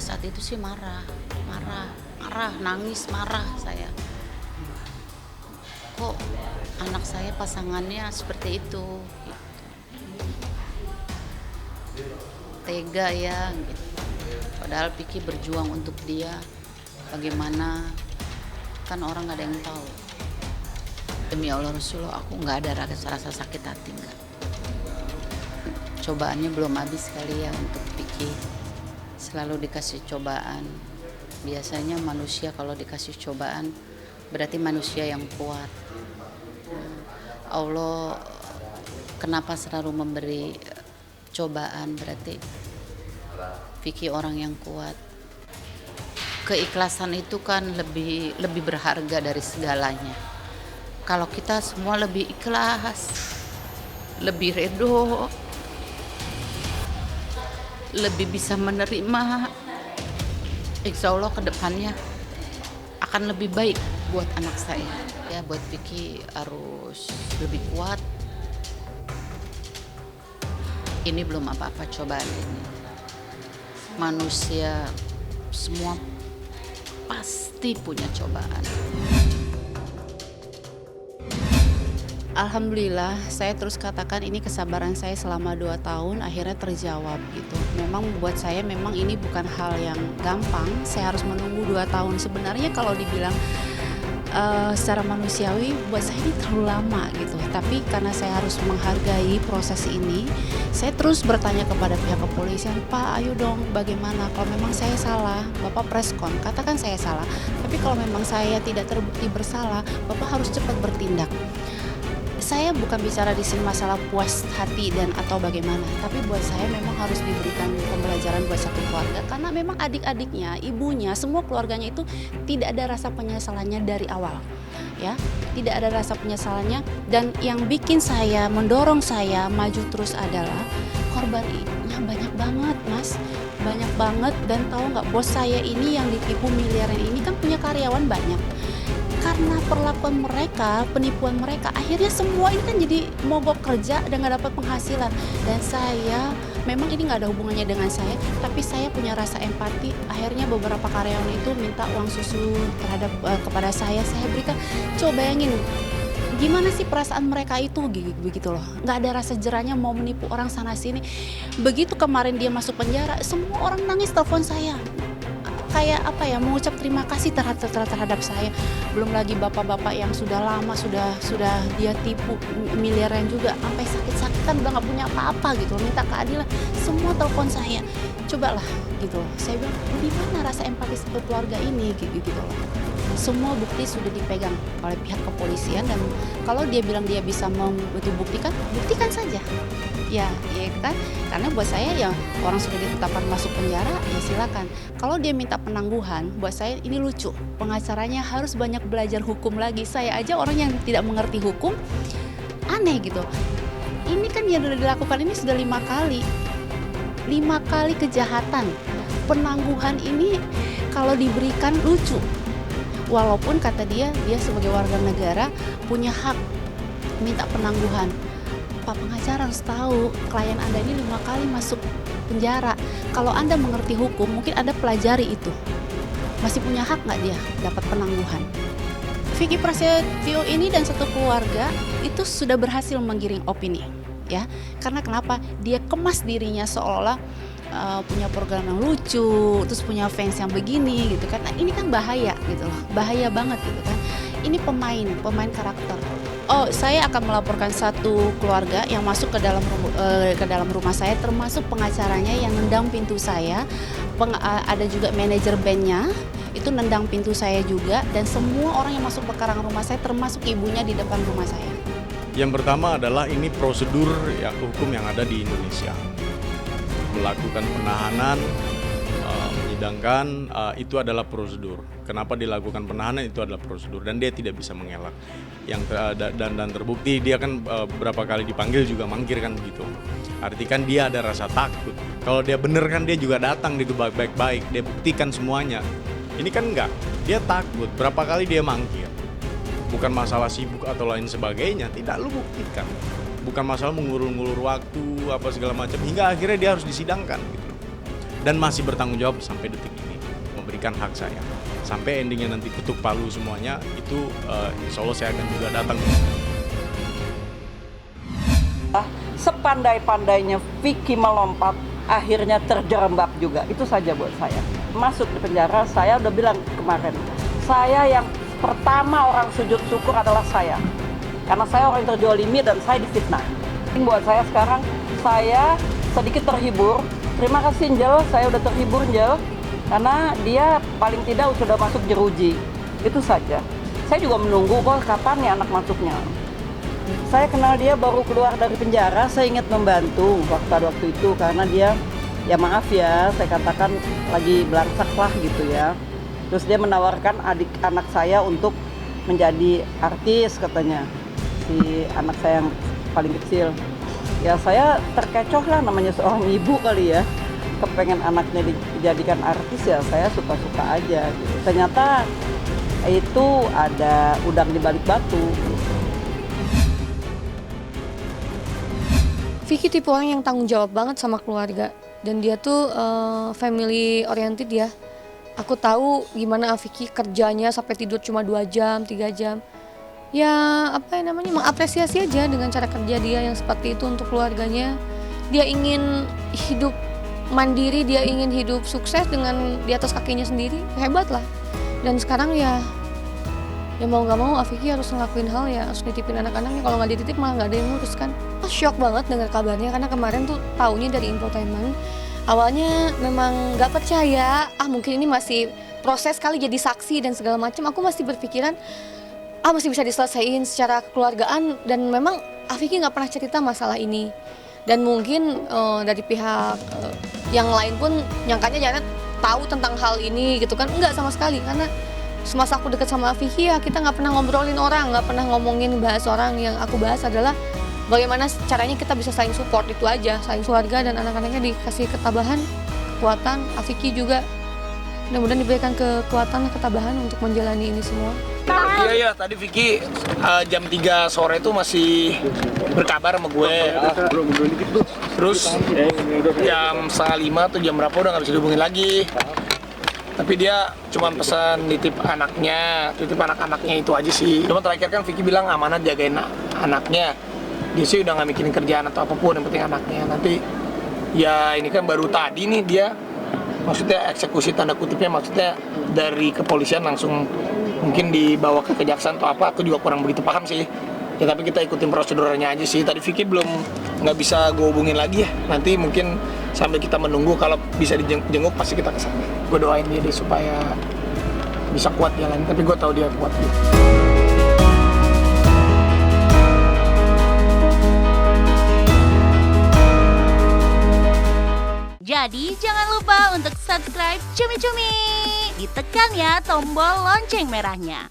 pada saat itu sih marah, nangis, marah saya. Kok anak saya pasangannya seperti itu, gitu. Tega ya, gitu. Padahal Vicky berjuang untuk dia, bagaimana, kan orang gak ada yang tahu. Demi Allah Rasulullah, aku gak ada rasa sakit hati, enggak. Cobaannya belum habis kali ya untuk Vicky. Selalu dikasih cobaan. Biasanya manusia kalau dikasih cobaan berarti manusia yang kuat. Allah kenapa selalu memberi cobaan, berarti Vicky orang yang kuat. Keikhlasan itu kan lebih berharga dari segalanya. Kalau kita semua lebih ikhlas, lebih redo, lebih bisa menerima, insya Allah ke depannya akan lebih baik buat anak saya. Ya, buat Vicky harus lebih kuat. Ini belum apa-apa cobaan ini. Manusia semua pasti punya cobaan. Alhamdulillah, saya terus katakan ini kesabaran saya selama 2 tahun akhirnya terjawab gitu. Memang buat saya memang ini bukan hal yang gampang, saya harus menunggu 2 tahun. Sebenarnya kalau dibilang secara manusiawi buat saya ini terlalu lama gitu. Tapi karena saya harus menghargai proses ini, saya terus bertanya kepada pihak kepolisian, "Pak, ayo dong bagaimana? Kalau memang saya salah, Bapak preskon, katakan saya salah. Tapi kalau memang saya tidak terbukti bersalah, Bapak harus cepat bertindak." Saya bukan bicara di sini masalah puas hati dan atau bagaimana, tapi buat saya memang harus diberikan pembelajaran buat satu keluarga karena memang adik-adiknya, ibunya, semua keluarganya itu tidak ada rasa penyesalannya dari awal. Ya, tidak ada rasa penyesalannya, dan yang bikin saya mendorong saya maju terus adalah korbannya banyak banget, Mas. Banyak banget, dan tahu nggak, bos saya ini yang ditipu miliaran ini kan punya karyawan banyak. Karena perlakuan mereka, penipuan mereka, akhirnya semua ini kan jadi mogok kerja dan nggak dapat penghasilan. Dan saya, memang ini nggak ada hubungannya dengan saya, tapi saya punya rasa empati. Akhirnya beberapa karyawan itu minta uang susu terhadap kepada saya berikan. Coba bayangin, gimana sih perasaan mereka itu begitu loh. Nggak ada rasa jerahnya mau menipu orang sana sini. Begitu kemarin dia masuk penjara, semua orang nangis telepon saya. Kayak apa ya, mengucap terima kasih terhadap saya. Belum lagi bapak-bapak yang sudah lama sudah dia tipu miliaran juga, sampai sakit-sakitan udah nggak punya apa-apa gitu, minta keadilan, semua telepon saya. Cobalah gitu loh. Saya bilang, di mana rasa empati satu keluarga ini gitu loh. Semua bukti sudah dipegang oleh pihak kepolisian, dan kalau dia bilang dia bisa buktikan saja. Ya kan, karena buat saya ya orang sudah ditetapkan masuk penjara ya silakan. Kalau dia minta penangguhan, buat saya ini lucu. Pengacaranya harus banyak belajar hukum lagi. Saya aja orang yang tidak mengerti hukum, aneh gitu. Ini kan yang dilakukan ini sudah 5 kali. 5 kali kejahatan. Penangguhan ini kalau diberikan lucu. Walaupun kata dia sebagai warga negara punya hak minta penangguhan. Pak pengacara harus tahu, klien Anda ini 5 kali masuk penjara. Kalau Anda mengerti hukum, mungkin Anda pelajari itu. Masih punya hak nggak dia dapat penangguhan? Vicky Prasetyo ini dan satu keluarga itu sudah berhasil menggiring opini, ya. Karena kenapa? Dia kemas dirinya seolah punya program yang lucu, terus punya fans yang begini gitu kan. Nah, ini kan bahaya gitu loh, bahaya banget gitu kan. Ini pemain karakter. Oh, saya akan melaporkan satu keluarga yang masuk ke dalam rumah saya, termasuk pengacaranya yang nendang pintu saya. Ada juga manajer bandnya, itu nendang pintu saya juga, dan semua orang yang masuk ke karang rumah saya, termasuk ibunya di depan rumah saya. Yang pertama adalah ini prosedur hukum yang ada di Indonesia. Melakukan penahanan, menyidangkan, itu adalah prosedur. Kenapa dilakukan penahanan, itu adalah prosedur, dan dia tidak bisa mengelak. Dan terbukti dia kan berapa kali dipanggil juga mangkir kan begitu. Arti kan dia ada rasa takut. Kalau dia bener kan dia juga datang gitu baik-baik, dia buktikan semuanya. Ini kan enggak, dia takut. Berapa kali dia mangkir. Bukan masalah sibuk atau lain sebagainya, tidak, lu buktikan. Bukan masalah mengulur-ngulur waktu apa segala macam hingga akhirnya dia harus disidangkan gitu. dan masih bertanggung jawab sampai detik ini memberikan hak saya. Sampai endingnya nanti ketuk palu semuanya itu insya Allah saya akan juga datang. Sepandai-pandainya Vicky melompat, akhirnya terjerembab juga. Itu saja buat saya. Masuk di penjara, saya udah bilang kemarin, saya yang pertama orang sujud syukur adalah saya. Karena saya orang yang terjolimi dan saya difitnah. Buat saya sekarang, saya sedikit terhibur. Terima kasih Njel, saya udah terhibur Njel. Karena dia paling tidak sudah masuk jeruji. Itu saja. Saya juga menunggu kok kapan nih anak masuknya. Saya kenal dia baru keluar dari penjara, saya ingat membantu waktu itu karena dia, ya maaf ya, saya katakan lagi belangsak lah gitu ya. Terus dia menawarkan adik anak saya untuk menjadi artis katanya, si anak saya yang paling kecil. Ya saya terkecoh lah, namanya seorang ibu kali ya, kepengen anaknya dijadikan artis, ya saya suka-suka aja gitu. Ternyata itu ada udang di balik batu. Vicky tipe orang yang tanggung jawab banget sama keluarga, dan dia tuh family oriented ya. Aku tahu gimana Vicky kerjanya sampai tidur cuma 2 jam, 3 jam. Ya mengapresiasi aja dengan cara kerja dia yang seperti itu untuk keluarganya. Dia ingin hidup mandiri, dia ingin hidup sukses dengan di atas kakinya sendiri, hebat lah. Dan sekarang ya mau nggak mau Vicky harus ngelakuin hal ya, harus nitipin anak-anaknya. Kalau nggak dititip malah nggak ada yang ngurus kan. Shock banget dengar kabarnya karena kemarin tuh taunya dari infotainment. Awalnya memang nggak percaya, mungkin ini masih proses kali jadi saksi dan segala macam. Aku masih berpikiran masih bisa diselesaikan secara kekeluargaan, dan memang Vicky nggak pernah cerita masalah ini. Dan mungkin dari pihak yang lain pun nyangkanya Janet tahu tentang hal ini gitu kan. Enggak sama sekali, karena semasa aku dekat sama Vicky ya kita nggak pernah ngobrolin orang, nggak pernah ngomongin bahas orang. Yang aku bahas adalah bagaimana caranya kita bisa saling support, itu aja. Saling keluarga dan anak-anaknya dikasih ketabahan, kekuatan. Vicky juga mudah-mudahan diberikan kekuatan, ketabahan untuk menjalani ini semua. Iya, tadi Vicky jam 3 sore itu masih berkabar sama gue. Terus jam 4:30 atau jam berapa udah nggak bisa dihubungin lagi. Tapi dia cuma pesan nitip anak-anaknya itu aja sih. Cuma terakhir kan Vicky bilang amanat jagain anaknya. Dia sih udah nggak mikirin kerjaan atau apapun, yang penting anaknya. Nanti ya ini kan baru tadi nih dia, maksudnya eksekusi tanda kutipnya, maksudnya dari kepolisian langsung mungkin dibawa ke kejaksaan atau apa, aku juga kurang begitu paham sih. Ya tapi kita ikutin prosedurnya aja sih. Tadi Vicky nggak bisa gue hubungin lagi ya. Nanti mungkin sambil kita menunggu, kalau bisa dijenguk pasti kita kesana. Gue doain dia deh supaya bisa kuat jalan. Tapi gue tahu dia kuat. Jadi jangan lupa untuk subscribe Cumi Cumi. Ditekan ya tombol lonceng merahnya.